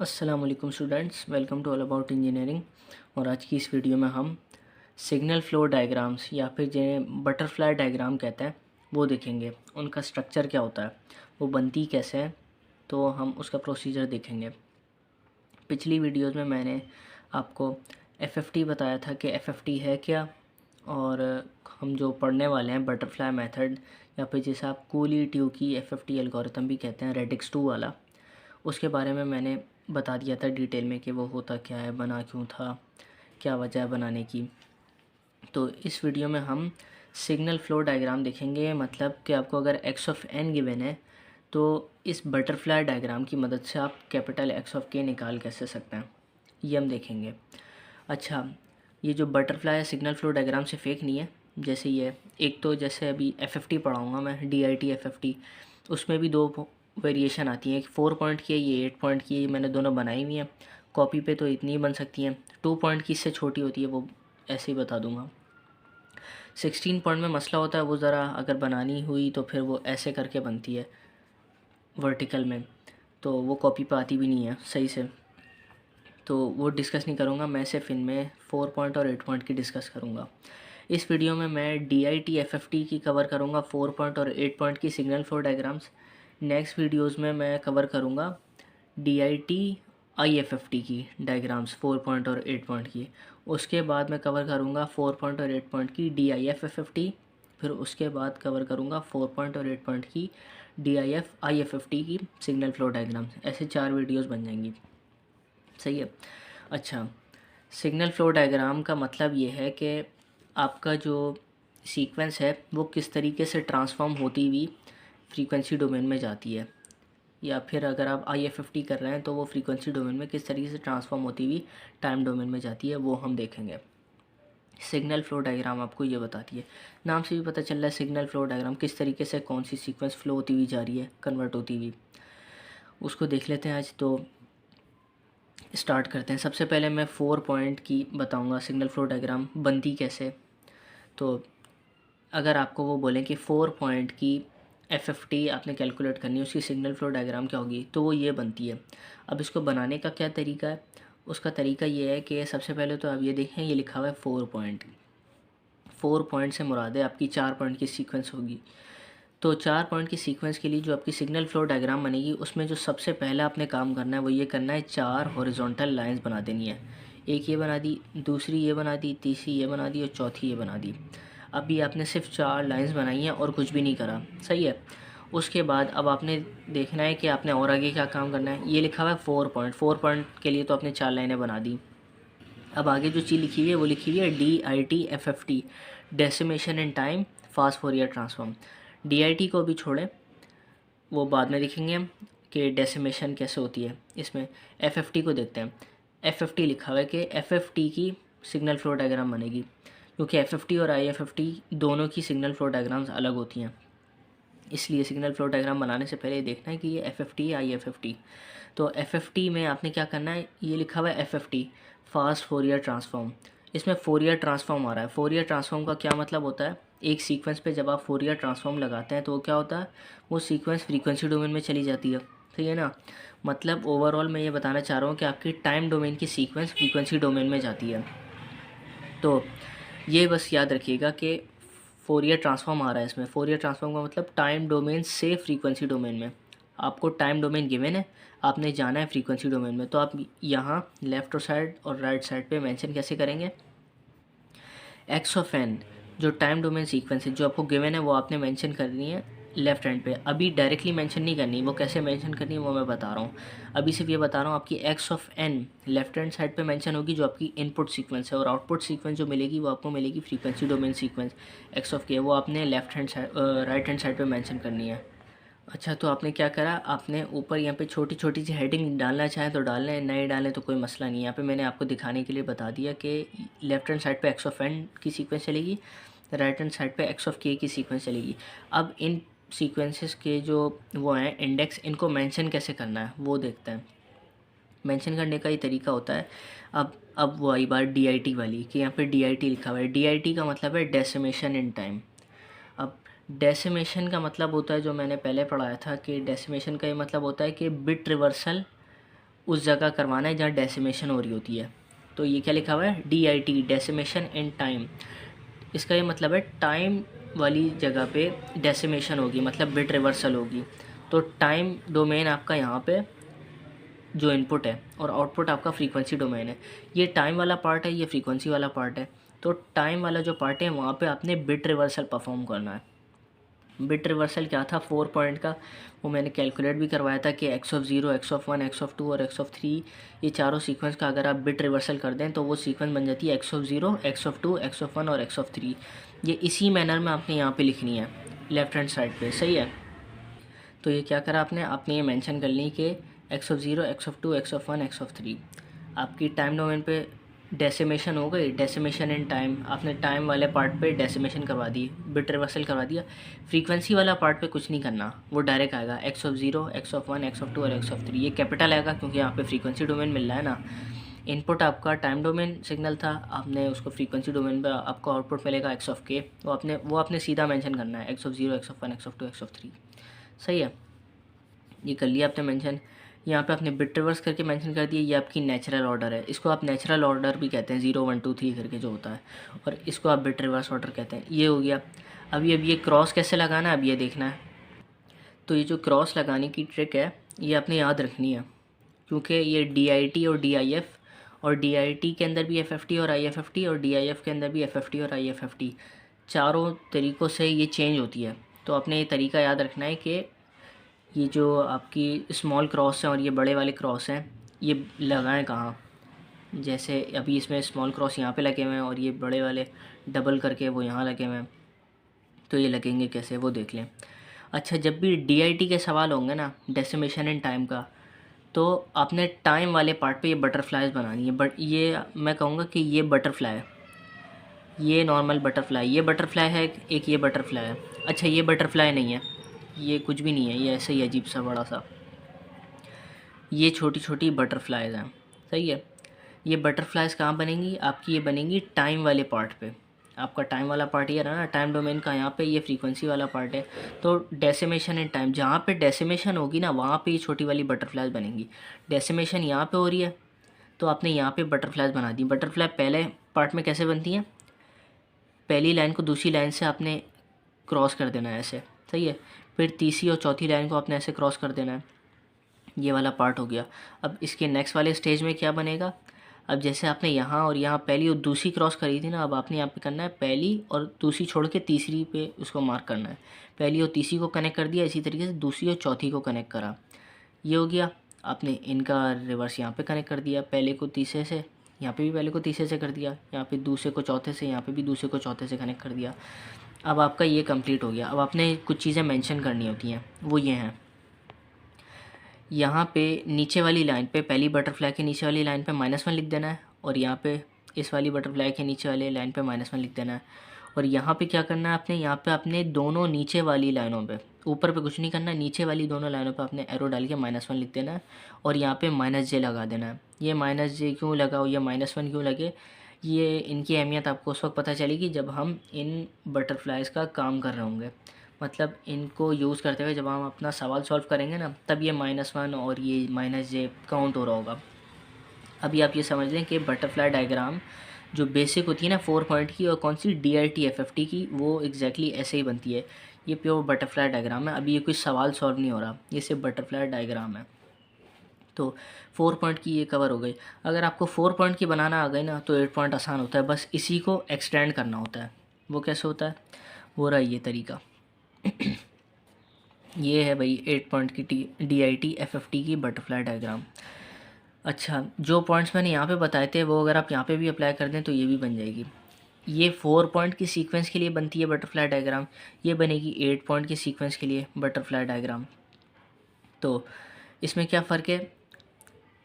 अस्सलाम वालेकुम students, welcome to all about engineering. और आज की इस वीडियो में हम सिग्नल फ्लो डायग्राम्स या फिर जिन्हें बटरफ्लाई डायग्राम कहते हैं वो देखेंगे। उनका स्ट्रक्चर क्या होता है, वो बनती कैसे है, तो हम उसका प्रोसीजर देखेंगे। पिछली वीडियोस में मैंने आपको एफएफटी बताया था कि एफएफटी है क्या, और हम जो पढ़ने वाले हैं बटरफ्लाई मेथड या फिर जिसे आप कूली ट्यू की एफएफटी एल्गोरिथम भी कहते हैं, रेडिक्स 2 वाला, उसके बारे में मैंने बता दिया था डिटेल में कि वो होता क्या है, बना क्यों था, क्या वजह है बनाने की। तो इस वीडियो में हम सिग्नल फ्लो डायग्राम देखेंगे। मतलब कि आपको अगर एक्स ऑफ एन गिवन है तो इस बटरफ्लाई डायग्राम की मदद से आप कैपिटल एक्स ऑफ के निकाल कैसे सकते हैं, ये हम देखेंगे। अच्छा, ये जो बटरफ्लाई है सिग्नल फ्लो डायग्राम से फेक नहीं है। जैसे ये एक तो जैसे अभी एफएफटी पढ़ाऊँगा मैं, डीआईटी एफएफटी, उसमें भी दो वेरिएशन आती है। एक 4 पॉइंट की है, ये 8 पॉइंट की है। ये मैंने दोनों बनाई हुई हैं। कॉपी पे तो इतनी ही बन सकती हैं। 2 पॉइंट की इससे छोटी होती है, वो ऐसे ही बता दूंगा। 16 पॉइंट में मसला होता है, वो ज़रा अगर बनानी हुई तो फिर वो ऐसे करके बनती है वर्टिकल में, तो वो कॉपी पे आती भी नहीं है सही से। तो वो डिस्कस नहीं करूँगा मैं, सिर्फ इनमें 4 पॉइंट और 8 पॉइंट की डिस्कस करूँगा। इस वीडियो में मैं डीआईटी एफएफटी की कवर करूँगा, 4 पॉइंट और 8 पॉइंट की signal flow diagrams. Next videos में मैं कवर करूँगा डीआईटी आईएफएफटी की डायग्राम्स, 4 पॉइंट और 8 पॉइंट की। उसके बाद मैं कवर करूँगा 4 पॉइंट और 8 पॉइंट की डीआईएफ-एफएफटी। फिर उसके बाद कवर करूँगा 4 पॉइंट और 8 पॉइंट की डीआईएफ आईएफएफटी की सिग्नल फ्लो डायग्राम्स। ऐसे 4 वीडियोस बन जाएंगी, सही है। अच्छा, सिग्नल फ्लो डायग्राम का मतलब ये है कि आपका जो सीक्वेंस है वो किस तरीके से ट्रांसफॉर्म होती हुई फ्रीक्वेंसी डोमेन में जाती है, या फिर अगर आप आईएफएफटी कर रहे हैं तो वो फ्रीक्वेंसी डोमेन में किस तरीके से ट्रांसफॉर्म होती हुई टाइम डोमेन में जाती है, वो हम देखेंगे। सिग्नल फ्लो डायग्राम आपको ये बताती है, नाम से भी पता चल रहा है सिग्नल फ्लो डायग्राम किस तरीके से कौन सी सीक्वेंस फ्लो होती हुई जा रही है, कन्वर्ट होती हुई। उसको देख लेते हैं आज। तो स्टार्ट करते हैं। सबसे पहले मैं 4 पॉइंट की बताऊंगा सिग्नल फ्लो डायग्राम बनती कैसे। तो अगर आपको वो बोलें कि 4 पॉइंट की एफएफटी आपने कैलकुलेट करनी है, उसकी सिग्नल फ्लो डायग्राम क्या होगी, तो वो ये बनती है। अब इसको बनाने का क्या तरीका है, उसका तरीका ये है कि सबसे पहले तो आप ये देखें, ये लिखा हुआ है 4 पॉइंट। 4 पॉइंट से मुराद है आपकी 4 पॉइंट की सीक्वेंस होगी। तो 4 पॉइंट की सीक्वेंस के लिए जो आपकी सिग्नल फ्लो डायग्राम बनेगी, उसमें जो सबसे पहले आपने काम करना है वो ये करना है, 4 हॉरिजॉन्टल लाइंस बना देनी है। एक ये बना दी, दूसरी ये बना दी, तीसरी ये बना दी और चौथी ये बना दी। अभी आपने सिर्फ 4 लाइंस बनाई हैं और कुछ भी नहीं करा, सही है। उसके बाद अब आपने देखना है कि आपने और आगे क्या काम करना है। ये लिखा हुआ है 4 पॉइंट, 4 पॉइंट के लिए तो आपने 4 लाइनें बना दी। अब आगे जो चीज़ लिखी हुई है वो लिखी हुई है DIT-FFT, decimation in time fast Fourier transform. DIT को भी छोड़ें, वो बाद में देखेंगे हम कि डेसिमेशन कैसे होती है। इसमें FFT को देखते हैं। FFT लिखा हुआ है कि FFT की सिग्नल फ्लो डायग्राम बनेगी, क्योंकि FFT और IFFT दोनों की सिग्नल फ्लो डायग्राम्स अलग होती हैं। इसलिए सिग्नल फ्लो डायग्राम बनाने से पहले देखना है कि ये FFT या IFFT। तो FFT में आपने क्या करना है, ये लिखा हुआ है FFT, फास्ट फोरियर ट्रांसफॉर्म। इसमें फोरियर ट्रांसफॉर्म आ रहा है। फोरियर ट्रांसफॉर्म का क्या मतलब होता है, एक सीक्वेंस पे जब आप फोरियर ट्रांसफॉर्म लगाते हैं तो वो क्या होता है, वो सीक्वेंस फ्रीक्वेंसी डोमेन में चली जाती है, ठीक है ना। मतलब ओवरऑल मैं ये बताना चाह रहा हूँ कि आपकी टाइम डोमेन की सीक्वेंस फ्रीक्वेंसी डोमेन में जाती है। तो ये बस याद रखिएगा कि फोरियर ट्रांसफॉर्म आ रहा है इसमें। फोरियर ट्रांसफॉर्म का मतलब टाइम डोमेन से फ्रीक्वेंसी डोमेन में। आपको टाइम डोमेन गिवन है, आपने जाना है फ्रीक्वेंसी डोमेन में, तो आप यहाँ लेफ़्ट और साइड और राइट साइड पे मेंशन कैसे करेंगे, एक्स ऑफ एन जो टाइम डोमेन सीक्वेंस है जो आपको गिवन है वो आपने मेंशन करनी है लेफ्ट हैंड पे। अभी डायरेक्टली मेंशन नहीं करनी, वो कैसे मेंशन करनी है वो मैं बता रहा हूँ। अभी सिर्फ ये बता रहा हूँ, आपकी x of n left hand side पे मेंशन होगी जो आपकी इनपुट सीक्वेंस है, और आउटपुट सीक्वेंस जो मिलेगी वो आपको मिलेगी frequency domain sequence x of के, वो आपने left hand side right hand side पर मैंशन करनी है। अच्छा, तो आपने क्या करा, आपने ऊपर यहाँ पे छोटी छोटी सी हेडिंग डालना चाहें तो डाल लें, नहीं डालें तो कोई मसला नहीं है। यहाँ पे मैंने आपको दिखाने के लिए बता दिया कि लेफ्ट हैंड साइड पे एक्स ऑफ एन की सीक्वेंस चलेगी, राइट हैंड साइड पे एक्स ऑफ के की सीक्वेंस चलेगी। अब इन सीक्वेंसेस के जो वो हैं इंडेक्स, इनको मेंशन कैसे करना है वो देखते हैं। मेंशन करने का ही तरीका होता है। अब वो आई बात DIT वाली, कि यहाँ पे DIT लिखा हुआ है। DIT का मतलब है डेसिमेशन इन टाइम। अब डेसिमेशन का मतलब होता है, जो मैंने पहले पढ़ाया था, कि डेसिमेशन का ये मतलब होता है कि बिट रिवर्सल उस जगह करवाना है जहाँ डेसिमेशन हो रही होती है। तो ये क्या लिखा हुआ है, DIT, डेसिमेशन इन टाइम। इसका ये मतलब है टाइम वाली जगह पे डेसिमेशन होगी, मतलब बिट रिवर्सल होगी। तो टाइम डोमेन आपका यहाँ पे जो इनपुट है और आउटपुट आपका फ्रीक्वेंसी डोमेन है। ये टाइम वाला पार्ट है, ये फ्रीक्वेंसी वाला पार्ट है। तो टाइम वाला जो पार्ट है वहाँ पे आपने बिट रिवर्सल परफॉर्म करना है। बिट रिवर्सल क्या था, 4 पॉइंट का, वो मैंने कैलकुलेट भी करवाया था कि x(0), x(1), x(2) और x(3), ये चारों सीक्वेंस का अगर आप बिट रिवर्सल कर दें तो वो सीक्वेंस बन जाती है x(0), x(2), x(1) और x(3). ये इसी मैनर में आपने यहाँ पे लिखनी है लेफ्ट हैंड साइड पे, सही है। तो ये क्या करा आपने ये मेंशन कर ली कि x(0), x(2), x(1), x(3) आपकी टाइम डोमेन पे डेसिमेशन हो गई, डेसिमेशन इन टाइम, आपने टाइम वाले पार्ट पे डेसिमेशन करवा दी, बिट रिवर्सल करवा दिया। फ्रीक्वेंसी वाला पार्ट पे कुछ नहीं करना, वो डायरेक्ट आएगा x(0), x(1), x(2) और x(3). ये कैपिटल आएगा क्योंकि यहाँ पे फ्रीक्वेंसी डोमेन मिल रहा है ना। इनपुट आपका टाइम डोमेन सिग्नल था, आपने उसको फ्रीक्वेंसी डोमेन पे आपको आउटपुट मिलेगा x(k). वो आपने सीधा मेंशन करना है x(0), x(1), x(2), x(3). सही है, ये कर लिया आपने मेंशन। यहाँ पे आपने बिट रिवर्स करके मेंशन कर दिया, ये आपकी नेचुरल ऑर्डर है। इसको आप नेचुरल ऑर्डर भी कहते हैं, 0 1 2 3 करके जो होता है, और इसको आप बिट रिवर्स ऑर्डर कहते हैं। ये हो गया। अब ये क्रॉस कैसे लगाना है, अब ये देखना है। तो ये जो क्रॉस लगाने की ट्रिक है ये आपने याद रखनी है, क्योंकि ये DIT और DIF, और DIT के अंदर भी FFT और IFFT, और DIF के अंदर भी FFT और IFFT, चारों तरीक़ों से ये चेंज होती है। तो आपने ये तरीका याद रखना है कि ये जो आपकी स्मॉल क्रॉस हैं और ये बड़े वाले क्रॉस हैं, ये लगाएं कहाँ। जैसे अभी इसमें स्मॉल क्रॉस यहाँ पे लगे हुए हैं और ये बड़े वाले डबल करके वो यहाँ लगे हुए हैं, तो ये लगेंगे कैसे वो देख लें। अच्छा, जब भी DIT के सवाल होंगे ना, डेसिमेशन इन टाइम का, तो आपने टाइम वाले पार्ट पे ये बटरफ्लाइज बनानी है। बट ये मैं कहूँगा कि ये बटरफ्लाई है, ये नॉर्मल बटरफ्लाई, ये बटरफ्लाई है, एक ये बटरफ्लाई है। अच्छा, ये बटरफ्लाई नहीं है, ये कुछ भी नहीं है, ये ऐसे ही अजीब सा बड़ा सा, ये छोटी छोटी बटरफ्लाइज हैं, सही है। ये बटरफ्लाइज कहाँ बनेंगी आपकी, ये बनेंगी टाइम वाले पार्ट पे। आपका टाइम वाला पार्ट ये रहा ना, टाइम डोमेन का, यहाँ पे ये फ्रीक्वेंसी वाला पार्ट है। तो डेसिमेशन इन टाइम, जहाँ पे डेसिमेशन होगी ना वहाँ पे ये छोटी वाली बटरफ्लाइज बनेंगी। डेसिमेशन यहाँ पे हो रही है तो आपने यहाँ पे बटरफ्लाइज बना दी। बटरफ्लाई पहले पार्ट में कैसे बनती हैं, पहली लाइन को दूसरी लाइन से आपने क्रॉस कर देना है ऐसे, सही है। फिर तीसरी और चौथी लाइन को आपने ऐसे क्रॉस कर देना है, ये वाला पार्ट हो गया। अब इसके नेक्स्ट वाले स्टेज में क्या बनेगा, अब जैसे आपने यहाँ और यहाँ पहली और दूसरी क्रॉस करी थी ना, अब आपने यहाँ पे करना है पहली और दूसरी छोड़ के तीसरी पे उसको मार्क करना है। पहली और तीसरी को कनेक्ट कर दिया, इसी तरीके से दूसरी और चौथी को कनेक्ट करा, ये हो गया। आपने इनका रिवर्स यहाँ पे कनेक्ट कर दिया, पहले को तीसरे से, यहाँ पे भी पहले को तीसरे से कर दिया, यहाँ पे दूसरे को चौथे से, यहाँ पे भी दूसरे को चौथे से कनेक्ट कर दिया। अब आपका ये कंप्लीट हो गया। अब आपने कुछ चीज़ें मेंशन करनी होती हैं, वो ये हैं। यहाँ पे नीचे वाली लाइन पे, पहली बटरफ्लाई के नीचे वाली लाइन पे -1 लिख देना है, और यहाँ पे इस वाली बटरफ्लाई के नीचे वाली लाइन पे -1 लिख देना है। और यहाँ पे क्या करना है आपने, यहाँ पे अपने दोनों नीचे वाली लाइनों पे, ऊपर पे कुछ नहीं करना, नीचे वाली दोनों लाइनों पे आपने एरो डाल के -1 लिख देना है, और यहाँ पे -j लगा देना है। ये -j क्यों लगा, ये -1 क्यों लगे, ये इनकी अहमियत आपको उस वक्त पता चलेगी जब हम इन बटरफ्लाइज़ का काम कर रहे होंगे। मतलब इनको यूज़ करते हुए जब हम अपना सवाल सॉल्व करेंगे ना, तब ये -1 और ये -j काउंट हो रहा होगा। अभी आप ये समझ लें कि बटरफ्लाई डायग्राम जो बेसिक होती है ना 4 पॉइंट की, और कौन सी DIT FFT की, वो एग्जैक्टली ऐसे ही बनती है। ये प्योर बटरफ्लाई डायग्राम है। अभी ये कोई सवाल सॉल्व नहीं हो रहा, ये सिर्फ बटरफ्लाई डायग्राम है। तो 4 पॉइंट की ये कवर हो गई। अगर आपको 4 पॉइंट की बनाना आ गई ना, तो 8 पॉइंट आसान होता है, बस इसी को एक्सटेंड करना होता है। वो कैसे होता है, वो रहा ये तरीका। ये है भाई 8 पॉइंट की DIT FFT की बटरफ्लाई डायग्राम। अच्छा, जो पॉइंट्स मैंने यहाँ पे बताए थे वो अगर आप यहाँ पे भी अप्लाई कर दें तो ये भी बन जाएगी। ये 4 पॉइंट की सीक्वेंस के लिए बनती है बटरफ्लाई डायग्राम, ये बनेगी 8 पॉइंट की सीक्वेंस के लिए बटरफ्लाई डायग्राम। तो इसमें क्या फ़र्क है,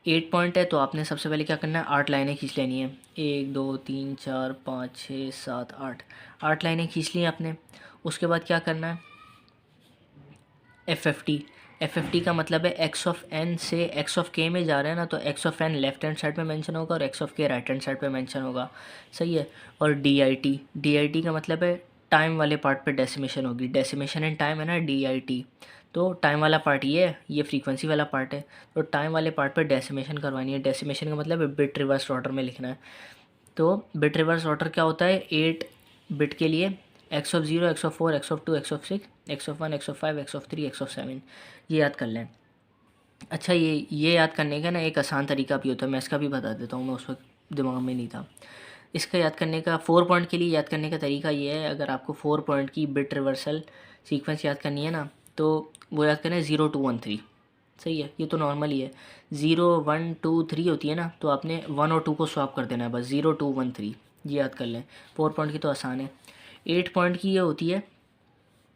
8 पॉइंट है तो आपने सबसे पहले क्या करना है, 8 लाइनें खींच लेनी है। 1 2 3 4 5 6 7 8 लाइनें खींच ली आपने। उसके बाद क्या करना है, FFT का मतलब है x ऑफ n से x ऑफ k में जा रहे हैं ना, तो x of n left hand side पे मेंशन होगा और x of k right hand side पे मेंशन होगा, सही है। और DIT का मतलब है टाइम वाले पार्ट पे डेसिमेशन होगी, डेसिमेशन इन टाइम है ना DIT, तो टाइम वाला पार्ट ये फ्रीक्वेंसी वाला पार्ट है। तो टाइम वाले पार्ट पे डेसिमेशन करवानी है। डेसिमेशन का मतलब बिट रिवर्स ऑर्डर में लिखना है। तो बिट रिवर्स ऑर्डर क्या होता है, 8 बिट के लिए x of 0, x of 4, x of 2, x of 6, x of 1, x of 5, x of 3, x of 7, ये याद कर लें। अच्छा, ये याद करने का ना एक आसान तरीका भी होता है, मैं इसका भी बता देता हूँ, मैं उस वक्त दिमाग में नहीं था। इसका याद करने का 4 पॉइंट के लिए याद करने का तरीका ये है, अगर आपको 4 पॉइंट की बिट रिवर्सल सीक्वेंस याद करनी है ना, तो वो याद करना है 0 2 1 3। सही है, ये तो नॉर्मल ही है। 0 1 2 3 होती है ना, तो आपने 1 और 2 को स्वैप कर देना है बस, 0 2 1 3, ये याद कर लें। 4 पॉइंट की तो आसान है। 8 पॉइंट की ये होती है,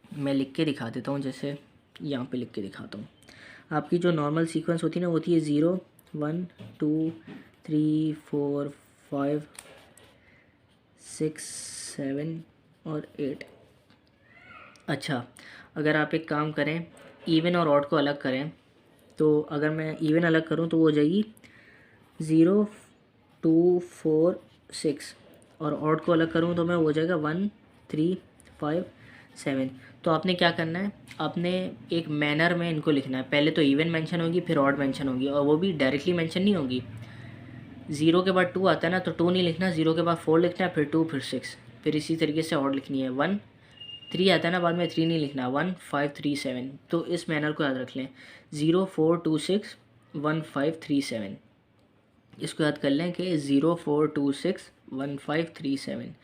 मैं लिख के दिखा देता हूँ, जैसे यहाँ पे लिख के दिखाता हूँ। आपकी जो नॉर्मल सीक्वेंस होती है ना, वो होती है 0 1 2 3 4 5 6 7 और 8। अच्छा, अगर आप एक काम करें, इवन और ऑड को अलग करें, तो अगर मैं इवन अलग करूं तो वो हो जाएगी 0 2 4 6, और ऑड को अलग करूं तो मैं हो जाएगा 1 3 5 7। तो आपने क्या करना है, आपने एक मैनर में इनको लिखना है। पहले तो इवन मेंशन होगी, फिर ऑड मेंशन होगी, और वो भी डायरेक्टली मेंशन नहीं होगी। 0 के बाद 2 आता है ना, तो 2 नहीं लिखना, 0 के बाद 4 लिखना है, फिर 2, फिर 6, फिर इसी तरीके से ऑड लिखनी है। 1 3 आता है ना बाद में, 3 नहीं लिखना, 1 5 3 7। तो इस मैनर को याद रख लें, 0 4 2 6 1 5 3 7। इसको याद कर लें कि 0 4 2 6 1 5 3 7।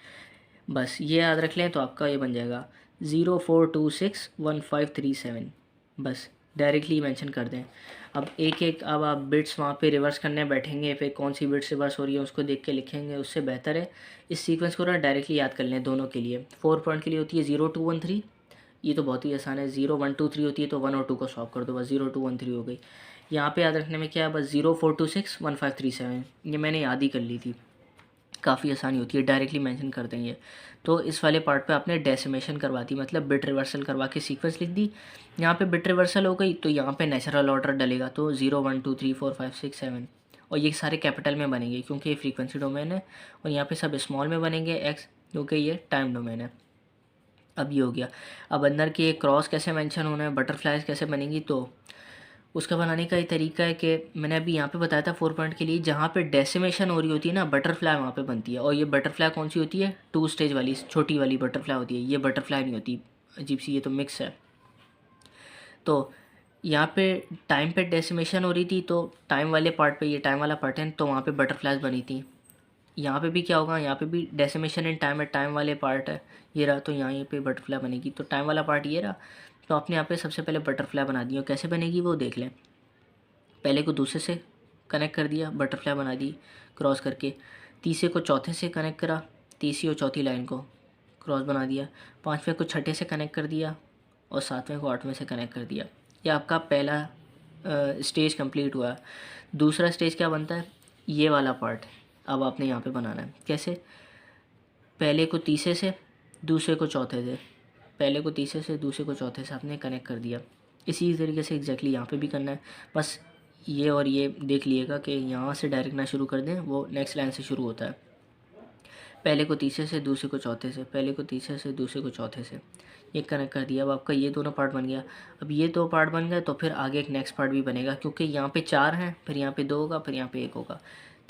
बस ये याद रख लें तो आपका ये बन जाएगा 0 4 2 6 1 5 3 7। बस डायरेक्टली मेंशन कर दें। अब अब आप बिट्स वहाँ पे रिवर्स करने बैठेंगे, फिर कौन सी बिट्स रिवर्स हो रही है उसको देख के लिखेंगे, उससे बेहतर है इस सीक्वेंस को ना डायरेक्टली याद कर लें दोनों के लिए। 4 पॉइंट के लिए होती है 0 2 1 3, ये तो बहुत ही आसान है। 0 1 2 3 होती है, तो 1 और 2 को सॉल्व कर दो, बस 0 2 1 3 हो गई। यहाँ पे याद रखने में क्या है, बस 0 4 2 6 1 5 3 7, ये मैंने याद ही कर ली थी। काफ़ी आसानी होती है, डायरेक्टली मेंशन कर देंगे। तो इस वाले पार्ट पे आपने डेसिमेशन करवा दी, मतलब बिट रिवर्सल करवा के सीक्वेंस लिख दी। यहाँ पे बिट रिवर्सल हो गई, तो यहाँ पे नेचुरल ऑर्डर डलेगा, तो 0 1 2 3 4 5 6 7, और ये सारे कैपिटल में बनेंगे क्योंकि ये फ्रीक्वेंसी डोमेन है, और यहाँ पे सब स्मॉल में बनेंगे एक्स, क्योंकि ये टाइम डोमेन है। अब ये हो गया। अब अंदर के क्रॉस कैसे मेंशन होना है, बटरफ्लाइज कैसे बनेंगी, तो उसका बनाने का ये तरीका है कि मैंने अभी यहाँ पे बताया था 4 पॉइंट के लिए, जहाँ पे डेसिमेशन हो रही होती है ना, बटरफ्लाई वहाँ पे बनती है। और ये बटरफ्लाई कौन सी होती है, 2 स्टेज वाली छोटी वाली बटरफ्लाई होती है, ये बटरफ्लाई नहीं होती, अजीब सी, ये तो मिक्स है। तो यहाँ पे टाइम पे डेसिमेशन हो रही थी, तो टाइम वाले पार्ट पे, ये टाइम वाला पार्ट है, तो वहाँ पे बटरफ्लाइज बनी थी। यहाँ पे भी क्या होगा, यहाँ पे भी डेसिमेशन इन टाइम है, टाइम वाले पार्ट है ये रहा, तो यहाँ पे बटरफ्लाई बनेगी। तो टाइम वाला पार्ट ये रहा, तो आपने यहाँ पे सबसे पहले बटरफ्लाई बना दी, और कैसे बनेगी वो देख लें। पहले को दूसरे से कनेक्ट कर दिया, बटरफ्लाई बना दी क्रॉस करके। तीसरे को चौथे से कनेक्ट करा, तीसरी और चौथी लाइन को क्रॉस बना दिया। पाँचवें को छठे से कनेक्ट कर दिया, और सातवें को आठवें से कनेक्ट कर दिया। ये आपका पहला स्टेज कंप्लीट हुआ। दूसरा स्टेज क्या बनता है, ये वाला पार्ट अब आपने यहाँ पे बनाना है। कैसे, पहले को तीसरे से, दूसरे को चौथे से, पहले को तीसरे से, दूसरे को चौथे से आपने कनेक्ट कर दिया। इसी तरीके से एग्जैक्टली यहाँ पे भी करना है। बस ये और ये देख लिएगा कि यहाँ से डायरेक्ट ना शुरू कर दें, वो नेक्स्ट लाइन से शुरू होता है। पहले को तीसरे से, दूसरे को चौथे से, पहले को तीसरे से, दूसरे को चौथे से, ये कनेक्ट कर दिया। अब आपका ये दोनों पार्ट बन गया। अब ये 2 पार्ट बन गए, तो फिर आगे एक नेक्स्ट पार्ट भी बनेगा, क्योंकि यहाँ पे 4 हैं, फिर यहाँ पे 2 होगा, फिर यहाँ पे 1 होगा।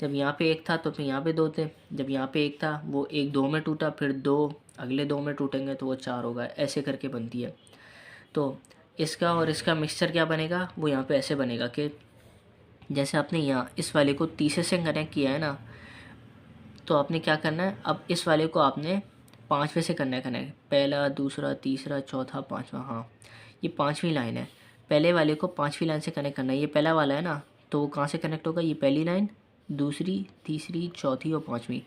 जब यहाँ पे 1 था तो फिर यहाँ पे 2 थे, जब यहाँ पे 1 था वो 1 2 में टूटा, फिर 2 अगले 2 में टूटेंगे तो वो 4 होगा, ऐसे करके बनती है। तो इसका और इसका मिक्सचर क्या बनेगा, वो यहाँ पे ऐसे बनेगा कि जैसे आपने यहाँ इस वाले को तीसरे से कनेक्ट किया है ना, तो आपने क्या करना है, अब इस वाले को आपने 5वें से करना है कनेक्ट। पहला, दूसरा, तीसरा, चौथा, 5वां, हाँ ये 5वीं लाइन है। पहले वाले को 5वीं लाइन से कनेक्ट करना है। ये पहला वाला है ना, तो वो कहाँ से कनेक्ट होगा, ये पहली लाइन, दूसरी, तीसरी, चौथी और 5वीं।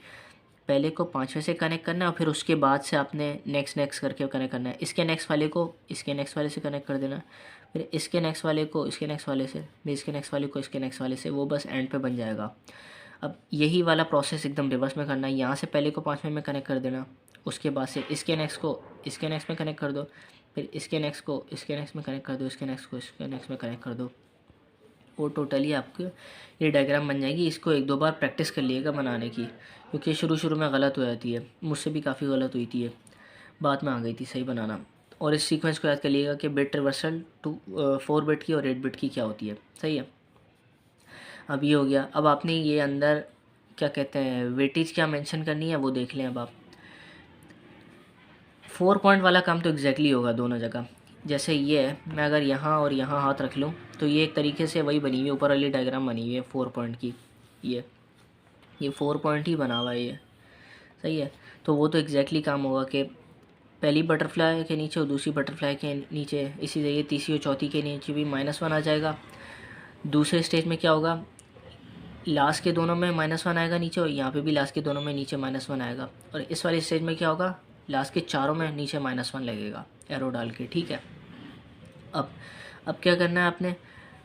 पहले को 5वें से कनेक्ट करना है, और फिर उसके बाद से आपने नेक्स्ट करके कनेक्ट करना है। इसके नेक्स्ट वाले को इसके नेक्स्ट वाले से कनेक्ट कर देना, फिर इसके नेक्स्ट वाले को इसके नेक्स्ट वाले से, फिर इसके नेक्स्ट वाले को इसके नेक्स्ट वाले से, वो बस एंड पे बन जाएगा। अब यही वाला प्रोसेस एकदम रिवर्स में करना है। यहाँ से पहले को 5वें में कनेक्ट कर देना, उसके बाद से इसके नेक्स्ट को इसके नेक्स्ट में कनेक्ट कर दो, फिर इसके नेक्स्ट को इसके नेक्स्ट में कनेक्ट कर दो, इसके नेक्स्ट को इसके नेक्स्ट में कनेक्ट कर दो। वो टोटली आपको ये डायग्राम बन जाएगी। इसको 1 2 बार प्रैक्टिस कर लिएगा बनाने की, क्योंकि शुरू में गलत हो जाती है, मुझसे भी काफ़ी गलत हुई थी, ये बाद में आ गई थी सही बनाना। और इस सीक्वेंस को याद कर लीजिएगा कि बिट रिवर्सल 4 बिट की और 8 बिट की क्या होती है। सही है, अब ये हो गया। अब आपने ये अंदर क्या कहते हैं वेटेज क्या मेंशन करनी है वो देख लें। अब आप 4 पॉइंट वाला काम तो एग्जैक्टली होगा दोनों जगह। जैसे ये है, मैं अगर यहाँ और यहाँ हाथ रख लूँ तो ये एक तरीके से वही बनी हुई है, ऊपर वाली डायग्राम बनी हुई है 4 पॉइंट की। ये 4 पॉइंट ही बना हुआ है ये। सही है, तो वो तो एग्जैक्टली काम होगा कि पहली बटरफ्लाई के नीचे और दूसरी बटरफ्लाई के नीचे, इसी जगह तीसरी और चौथी के नीचे भी -1 आ जाएगा। दूसरे स्टेज में क्या होगा, लास्ट के दोनों में -1 आएगा नीचे, और यहाँ पे भी लास्ट के दोनों में नीचे -1 आएगा। और इस वाले स्टेज में क्या होगा, लास्ट के चारों में नीचे -1 लगेगा एरो डाल के। ठीक है, अब क्या करना है आपने,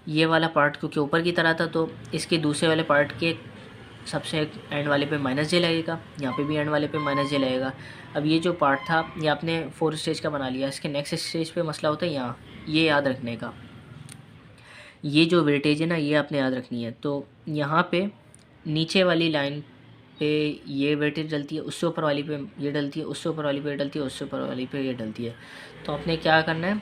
ये वाला पार्ट क्योंकि ऊपर की तरह था तो इसके दूसरे वाले पार्ट के सबसे एंड वाले पे -j लगेगा, यहाँ पे भी एंड वाले पे -j लगेगा। अब ये जो पार्ट था ये आपने 4 स्टेज का बना लिया। इसके नेक्स्ट स्टेज पे मसला होता है यहाँ, ये याद रखने का, ये जो वेटेज है ना ये आपने याद रखनी है। तो यहाँ पे नीचे वाली लाइन पे ये वेटेज डलती है, उससे ऊपर वाली पे ये डलती है, उससे ऊपर वाली पे डलती है, उससे ऊपर वाली पे ये डलती है। तो आपने क्या करना है,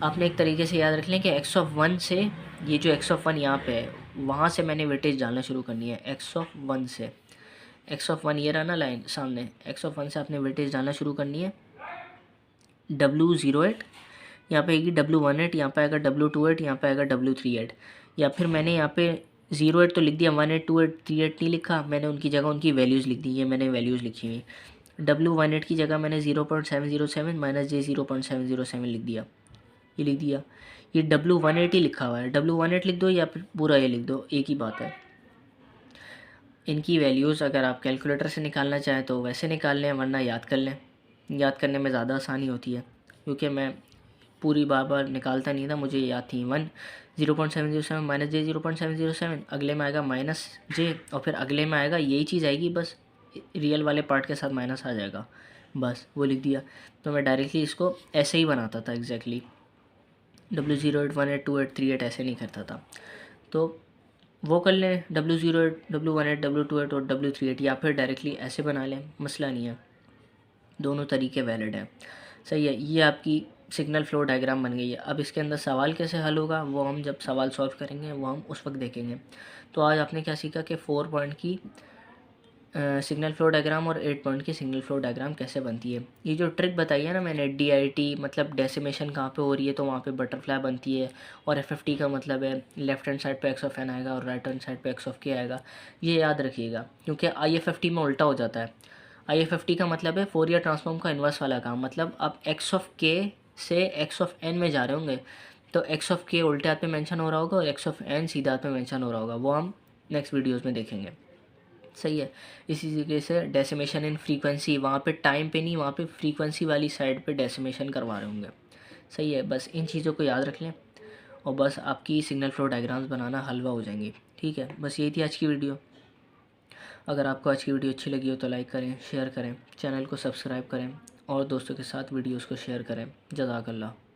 आपने एक तरीके से याद रख लें कि x(1) से ये जो x(1) यहाँ पे है वहाँ से मैंने वेटेज डालना शुरू करनी है। x(1) से, x(1) ये रहा ना लाइन सामने, x(1) से आपने वेटेज डालना शुरू करनी है। W08 यहाँ पे आएगी, W18 यहाँ पे आएगा, W28 यहाँ पे आएगा, W38। या फिर मैंने यहाँ पे 08 तो लिख दिया, 18 28 38 नहीं लिखा मैंने, उनकी जगह उनकी वैल्यूज़ लिख दी। ये मैंने वैल्यूज़ लिखी हुई, W18 की जगह मैंने 0.707 - j 0.707 लिख दिया, ये लिख दिया। ये W18 ही लिखा हुआ है, W18 लिख दो या फिर पूरा ये लिख दो, एक ही बात है। इनकी वैल्यूज़ अगर आप कैलकुलेटर से निकालना चाहें तो वैसे निकाल लें, वरना याद कर लें, याद करने में ज़्यादा आसानी होती है। क्योंकि मैं पूरी बार बार निकालता नहीं था, मुझे याद थी 0.707 - j 0.707, अगले में आएगा -j, और फिर अगले में आएगा यही चीज़ आएगी, बस रियल वाले पार्ट के साथ माइनस आ जाएगा, बस वो लिख दिया। तो मैं डायरेक्टली इसको ऐसे ही बनाता था एग्जैक्टली, W08 18 28 38 ऐसे नहीं करता था। तो वो कर लें, W08 W18 W28 और W38, या फिर डायरेक्टली ऐसे बना लें, मसला नहीं है, दोनों तरीके वैलिड हैं। सही है, ये आपकी सिग्नल फ्लो डायग्राम बन गई है। अब इसके अंदर सवाल कैसे हल होगा वो हम जब सवाल सॉल्व करेंगे वो हम उस वक्त देखेंगे। तो आज आपने क्या सीखा कि 4 पॉइंट की सिग्नल फ्लो डायग्राम और 8 पॉइंट की सिग्नल फ्लो डायग्राम कैसे बनती है। ये जो ट्रिक बताई है ना मैंने, DIT मतलब डेसिमेशन कहाँ पे हो रही है तो वहाँ पे बटरफ्लाई बनती है, और FFT का मतलब है लेफ्ट हैंड साइड पे x(n) आएगा और राइट हैंड साइड पे x(k) आएगा। ये याद रखिएगा क्योंकि IFFT में उल्टा हो जाता है। IFFT का मतलब है फोरियर ट्रांसफॉर्म का इन्वर्स वाला काम, मतलब आप x(k) से x(n) में जा रहे होंगे तो x(k) उल्टे हाथ पे मेंशन हो रहा होगा और x(n) सीधा हाथ पे मेंशन हो रहा होगा, वो हम नेक्स्ट वीडियोज़ में देखेंगे। सही है, इसी तरीके से डेसिमेशन इन फ्रीक्वेंसी, वहाँ पे टाइम पे नहीं, वहाँ पे फ्रीक्वेंसी वाली साइड पे डेसिमेशन करवा रहे होंगे। सही है, बस इन चीज़ों को याद रख लें और बस आपकी सिग्नल फ्लो डायग्राम्स बनाना हलवा हो जाएंगी। ठीक है, बस यही थी आज की वीडियो। अगर आपको आज की वीडियो अच्छी लगी हो तो लाइक करें, शेयर करें, चैनल को सब्सक्राइब करें और दोस्तों के साथ वीडियोज़ को शेयर करें। जज़ाकल्लाह।